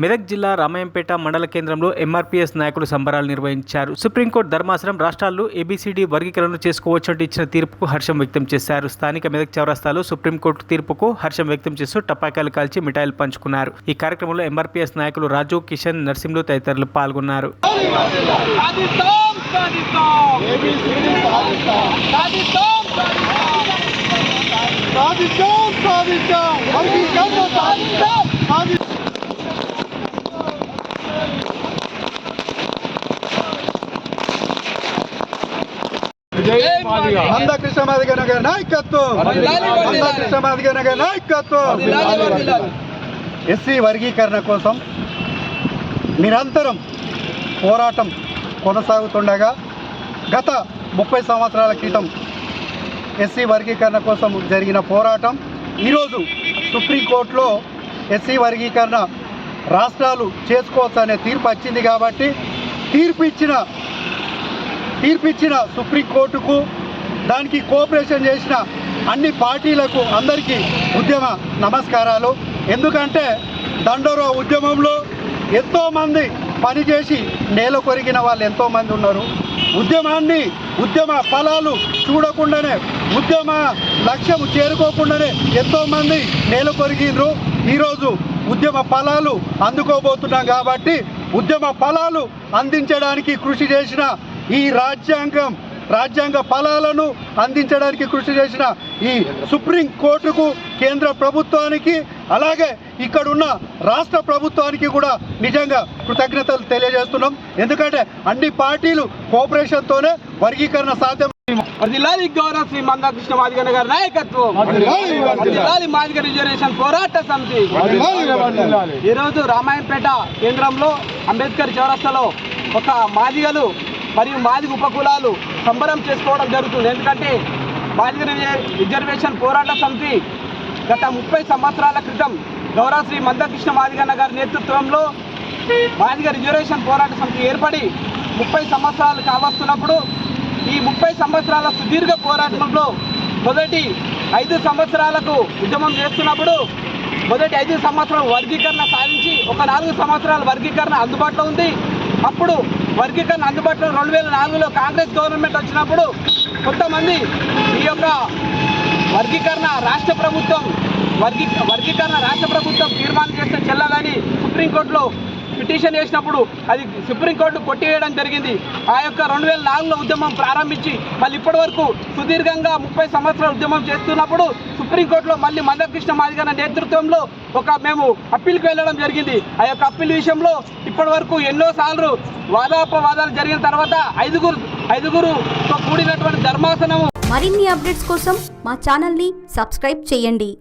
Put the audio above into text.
మెదక్ జిల్లా రామాయంపేట మండల కేంద్రంలో ఎంఆర్పీఎస్ నాయకులు సంబరాలు నిర్వహించారు. సుప్రీంకోర్టు ధర్మాసనం రాష్ట్రాల్లో ఏబీసీడీ వర్గీకరణ చేసుకోవచ్చంటూ ఇచ్చిన తీర్పుకు హర్షం వ్యక్తం చేశారు. స్థానిక మెదక్ చౌరస్తాలో సుప్రీంకోర్టు తీర్పుకు హర్షం వ్యక్తం చేస్తూ టపాకాయలు కాల్చి మిఠాయిలు పంచుకున్నారు. ఈ కార్యక్రమంలో ఎంఆర్పీఎస్ నాయకులు రాజు, కిషన్, నర్సింహులు తదితరులు పాల్గొన్నారు. మందకృష్ణ మాదిగ గారి నాయకత్వం, మందకృష్ణ మాదిగ గారి నాయకత్వం. ఎస్సీ వర్గీకరణ కోసం నిరంతరం పోరాటం కొనసాగుతుండగా గత 30 సంవత్సరాల క్రితం ఎస్సీ వర్గీకరణ కోసం జరిగిన పోరాటం ఈరోజు సుప్రీంకోర్టులో ఎస్సీ వర్గీకరణ రాష్ట్రాలు చేసుకోవచ్చు అనే తీర్పు వచ్చింది. కాబట్టి తీర్పిచ్చిన సుప్రీంకోర్టుకు, దానికి కోఆపరేషన్ చేసిన అన్ని పార్టీలకు అందరికీ ఉద్యమ నమస్కారాలు. ఎందుకంటే దండోరా ఉద్యమంలో ఎంతోమంది పనిచేసి నేల కొరిగిన వాళ్ళు ఎంతోమంది ఉన్నారు. ఉద్యమ ఫలాలు చూడకుండానే, ఉద్యమ లక్ష్యం చేరుకోకుండానే ఎంతోమంది నేల కొరిగినరు. ఈరోజు ఉద్యమ ఫలాలు అందుకోబోతున్నాం. కాబట్టి ఉద్యమ ఫలాలు అందించడానికి కృషి చేసిన ఈ రాజ్యాంగ ఫలాలను అందించడానికి కృషి చేసిన ఈ సుప్రీంకోర్టుకు, కేంద్ర ప్రభుత్వానికి, అలాగే ఇక్కడున్న రాష్ట్ర ప్రభుత్వానికి కూడా నిజంగా కృతజ్ఞతలు తెలియజేస్తున్నాం. ఎందుకంటే అన్ని పార్టీలు కోఆపరేషన్తోనే వర్గీకరణ సాధ్యం. గౌరవ శ్రీ మందకృష్ణ మాదిగ గారి నాయకత్వం, మాదిగ రిజర్వేషన్ పోరాట సమితి. ఈరోజు రామాయంపేట కేంద్రంలో అంబేద్కర్ చౌరస్తాలో ఒక మాదిగలు మరియు మాదిగ ఉపకులాలు సంబరం చేసుకోవడం జరుగుతుంది. ఎందుకంటే మాదిగ రిజర్వేషన్ పోరాట సమితి గత 30 సంవత్సరాల క్రితం గౌరవ శ్రీ మందకృష్ణ మాదిగ గారి నేతృత్వంలో మాదిగ రిజర్వేషన్ పోరాట సమితి ఏర్పడి 30 సంవత్సరాలు కావస్తున్నప్పుడు, ఈ 30 సంవత్సరాల సుదీర్ఘ పోరాటంలో మొదటి 5 సంవత్సరాలకు ఉద్యమం చేస్తున్నప్పుడు, మొదటి 5 సంవత్సరాలు వర్గీకరణ సాధించి ఒక 4 సంవత్సరాల వర్గీకరణ అందుబాటులో ఉంది. అప్పుడు వర్గీకరణ అందుబాటులో 2004లో కాంగ్రెస్ గవర్నమెంట్ వచ్చినప్పుడు కొంతమంది ఈ యొక్క వర్గీకరణ రాష్ట్ర ప్రభుత్వం తీర్మానం చేస్తే చెల్లదని సుప్రీంకోర్టులో పిటిషన్ వేసినప్పుడు అది సుప్రీంకోర్టు కొట్టివేయడం జరిగింది. ఆ యొక్క 2004లో ఉద్యమం ప్రారంభించి మళ్ళీ ఇప్పటి వరకు సుదీర్ఘంగా 30 సంవత్సరాల ఉద్యమం చేస్తున్నప్పుడు సుప్రీంకోర్టులో మళ్ళీ మందకృష్ణ మాదిగ నేతృత్వంలో మేము అప్పీల్కి వెళ్ళడం జరిగింది. ఆ యొక్క అప్పీల్ విషయంలో ఇప్పటి వరకు ఎన్నోసార్లు వాదాపవాదాలు జరిగిన తర్వాత ఐదుగురుతో కూడినటువంటి ధర్మాసనము. మరిన్ని అప్డేట్స్ కోసం మా ఛానల్ని సబ్స్క్రైబ్ చేయండి.